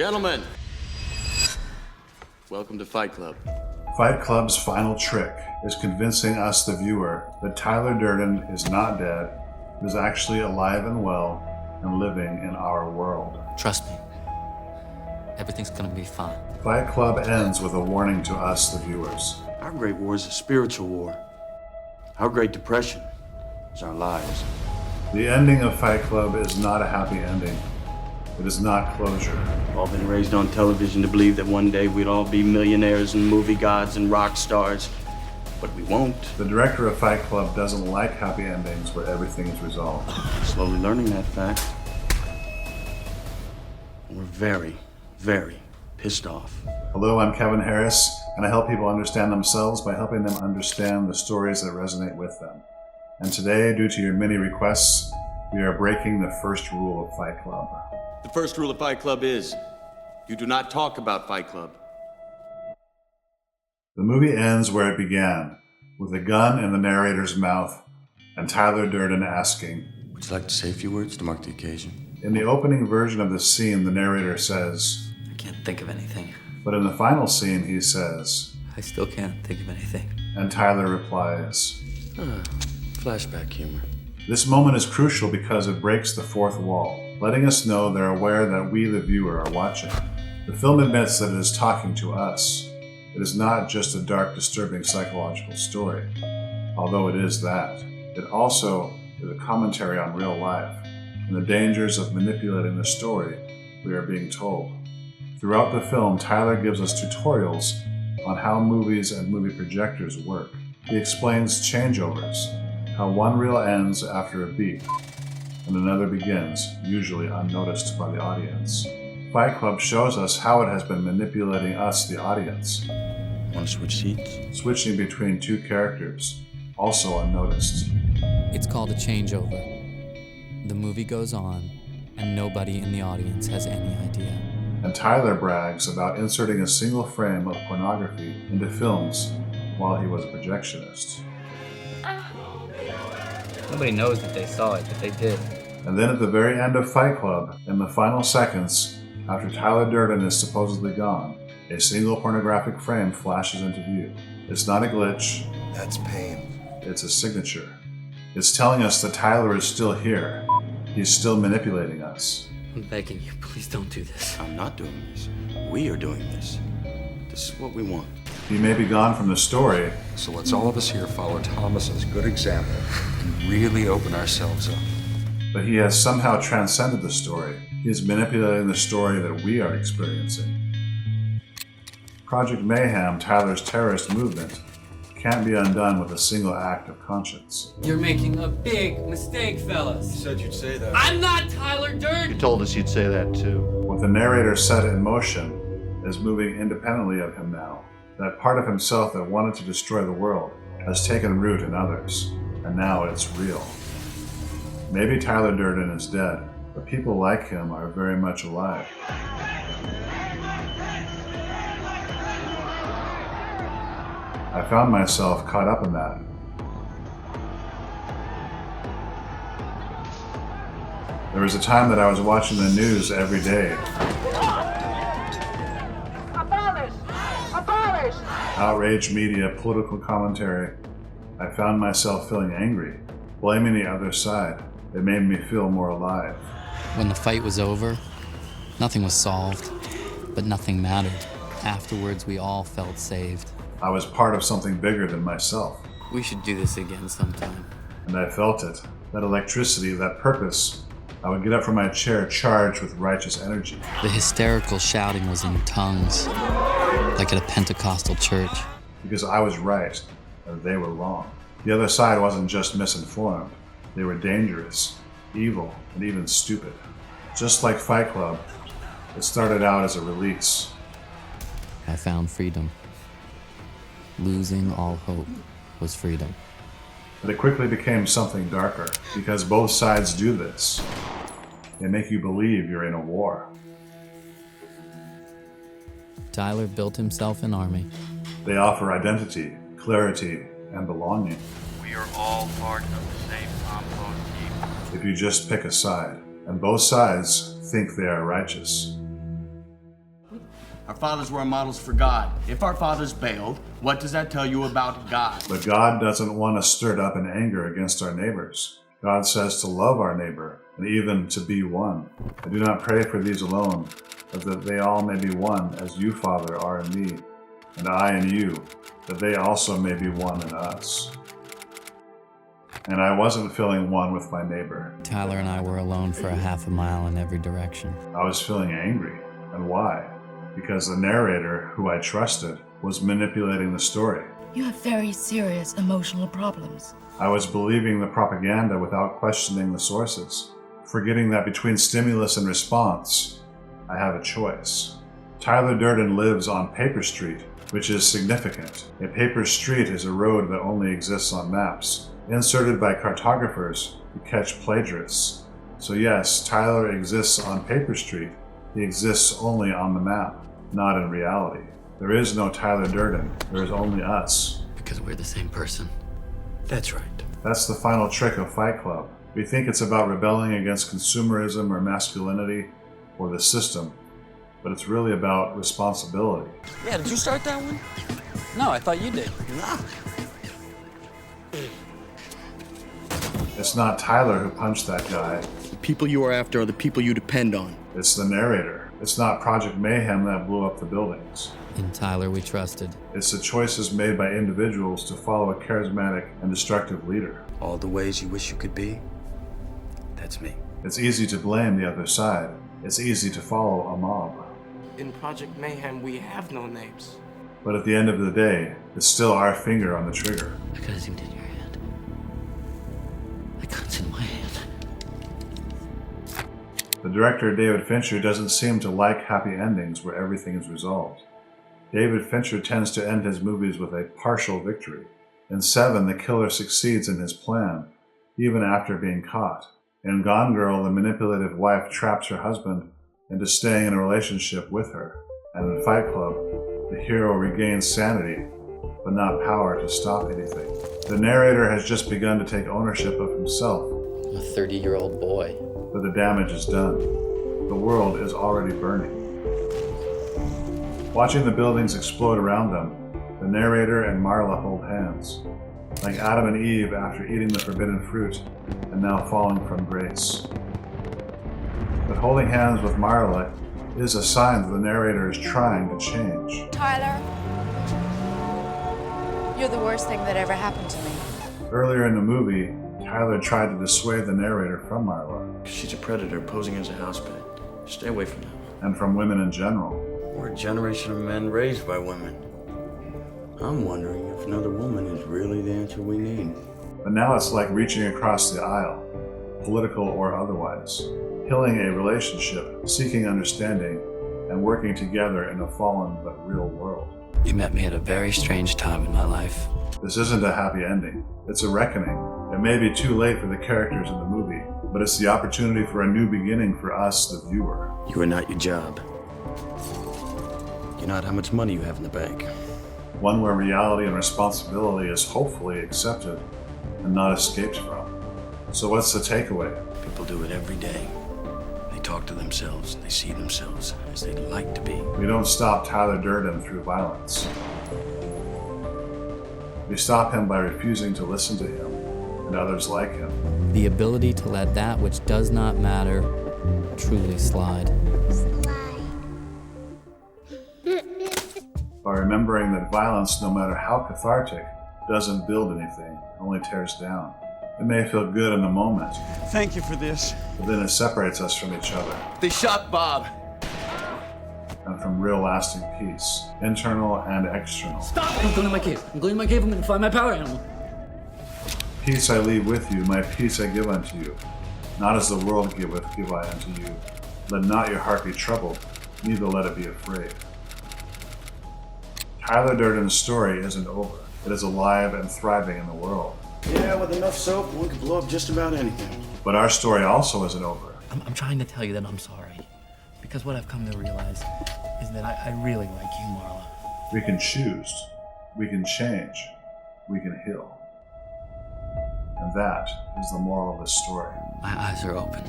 Gentlemen, welcome to Fight Club. Fight Club's final trick is convincing us, the viewer, that Tyler Durden is not dead, but is actually alive and well and living in our world. Trust me, everything's gonna be fine. Fight Club ends with a warning to us, the viewers. Our Great War is a spiritual war. Our Great Depression is our lives. The ending of Fight Club is not a happy ending. It is not closure. We've all been raised on television to believe that one day we'd all be millionaires and movie gods and rock stars, but we won't. The director of Fight Club doesn't like happy endings where everything is resolved. Slowly learning that fact. We're very, very pissed off. Hello, I'm Kevin Harris, and I help people understand themselves by helping them understand the stories that resonate with them. And today, due to your many requests, we are breaking the first rule of Fight Club. The first rule of Fight Club is, you do not talk about Fight Club. The movie ends where it began, with a gun in the narrator's mouth and Tyler Durden asking, Would you like to say a few words to mark the occasion? In the opening version of the scene, the narrator says, I can't think of anything. but in the final scene, he says, I still can't think of anything. and Tyler replies. Flashback humor. This moment is crucial because it breaks the fourth wall, letting us know they're aware that we, the viewer, are watching. The film admits that it is talking to us. It is not just a dark, disturbing psychological story, although it is that. It also is a commentary on real life and the dangers of manipulating the story we are being told. Throughout the film, Tyler gives us tutorials on how movies and movie projectors work. He explains changeovers, how one reel ends after a beat and another begins, usually unnoticed by the audience. Fight Club shows us how it has been manipulating us, the audience, Want to switch seats? switching between two characters, also unnoticed. It's called a changeover. The movie goes on, and nobody in the audience has any idea. And Tyler brags about inserting a single frame of pornography into films while he was a projectionist. Nobody knows that they saw it, but they did. And then at the very end of Fight Club, in the final seconds, after Tyler Durden is supposedly gone, a single pornographic frame flashes into view. It's not a glitch. That's pain. It's a signature. It's telling us that Tyler is still here. He's still manipulating us. I'm begging you, please don't do this. I'm not doing this. We are doing this. This is what we want. He may be gone from the story, So let's all of us here follow Thomas's good example and really open ourselves up. but he has somehow transcended the story. He is manipulating the story that we are experiencing. Project Mayhem, Tyler's terrorist movement, can't be undone with a single act of conscience. You're making a big mistake, fellas. You said you'd say that. I'm not Tyler Durden. Told us you'd say that too. What the narrator set in motion is moving independently of him now. That part of himself that wanted to destroy the world has taken root in others, and now it's real. Maybe Tyler Durden is dead, but people like him are very much alive. I found myself caught up in that. There was a time that I was watching the news every day. Abolish! Abolish! Outraged media, political commentary. I found myself feeling angry, blaming the other side. It made me feel more alive. When the fight was over, nothing was solved, but nothing mattered. Afterwards, we all felt saved. I was part of something bigger than myself, We should do this again sometime. and I felt it. That electricity, that purpose. I would get up from my chair charged with righteous energy. The hysterical shouting was in tongues, like at a Pentecostal church. Because I was right, and they were wrong. The other side wasn't just misinformed. They were dangerous, evil, and even stupid. Just like Fight Club, it started out as a release. I found freedom. Losing all hope was freedom. But it quickly became something darker, because both sides do this. They make you believe you're in a war. Tyler built himself an army. They offer identity, clarity, and belonging. We are all part of the same compost heap. If you just pick a side, and both sides think they are righteous. Our fathers were models for God. If our fathers bailed, what does that tell you about God? But God doesn't want us stirred up in anger against our neighbors. God says to love our neighbor and even to be one. I do not pray for these alone, but that they all may be one as you, Father, are in me, and I in you, that they also may be one in us. And I wasn't feeling one with my neighbor. Tyler and I were alone for a half a mile in every direction. I was feeling angry. And why? Because the narrator, who I trusted, was manipulating the story. You have very serious emotional problems. I was believing the propaganda without questioning the sources, forgetting that between stimulus and response, I have a choice. Tyler Durden lives on Paper Street, which is significant. A paper street is a road that only exists on maps, inserted by cartographers who catch plagiarists. So yes, Tyler exists on Paper Street. He exists only on the map, not in reality. There is no Tyler Durden. There is only us. Because we're the same person. That's right. That's the final trick of Fight Club. We think it's about rebelling against consumerism or masculinity or the system, but it's really about responsibility. Yeah, did you start that one? No, I thought you did. Nah. It's not Tyler who punched that guy. The people you are after are the people you depend on. It's the narrator. It's not Project Mayhem that blew up the buildings. In Tyler we trusted. It's the choices made by individuals to follow a charismatic and destructive leader. All the ways you wish you could be, that's me. It's easy to blame the other side. It's easy to follow a mob. In Project Mayhem, we have no names. But at the end of the day, it's still our finger on the trigger. I could have zoomed in your hand. I couldn't in my hand. The director, David Fincher, doesn't seem to like happy endings where everything is resolved. David Fincher tends to end his movies with a partial victory. In Seven, the killer succeeds in his plan, even after being caught. In Gone Girl, the manipulative wife traps her husband into staying in a relationship with her. And in Fight Club, the hero regains sanity, but not power to stop anything. The narrator has just begun to take ownership of himself. A 30-year-old boy. But the damage is done. The world is already burning. Watching the buildings explode around them, the narrator and Marla hold hands, like Adam and Eve after eating the forbidden fruit and now falling from grace. But holding hands with Marla is a sign that the narrator is trying to change. Tyler, you're the worst thing that ever happened to me. Earlier in the movie, Tyler tried to dissuade the narrator from Marla. She's a predator posing as a house pet. Stay away from her. And from women in general. We're a generation of men raised by women. I'm wondering if another woman is really the answer we need. But now it's like reaching across the aisle, political or otherwise, healing a relationship, seeking understanding, and working together in a fallen but real world. You met me at a very strange time in my life. This isn't a happy ending. It's a reckoning. It may be too late for the characters in the movie, but it's the opportunity for a new beginning for us, the viewer. You are not your job. You're not how much money you have in the bank. One where reality and responsibility is hopefully accepted and not escaped from. So what's the takeaway? People do it every day. They talk to themselves. They see themselves as they'd like to be. We don't stop Tyler Durden through violence. We stop him by refusing to listen to him and others like him. The ability to let that which does not matter truly slide. By remembering that violence, no matter how cathartic, doesn't build anything, only tears down. It may feel good in the moment, Thank you for this. but then it separates us from each other They shot Bob. and from real lasting peace, internal and external. Stop! I'm going to my cave. I'm going to my cave. I'm going to find my power animal. Peace I leave with you, my peace I give unto you. Not as the world giveth, give I unto you. Let not your heart be troubled, neither let it be afraid. Tyler Durden's story isn't over. It is alive and thriving in the world. Yeah, with enough soap, we could blow up just about anything. But our story also isn't over. I'm trying to tell you that I'm sorry. Because what I've come to realize is that I really like you, Marla. We can choose. We can change. We can heal. And that is the moral of this story. My eyes are open.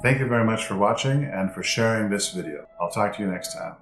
Thank you very much for watching and for sharing this video. I'll talk to you next time.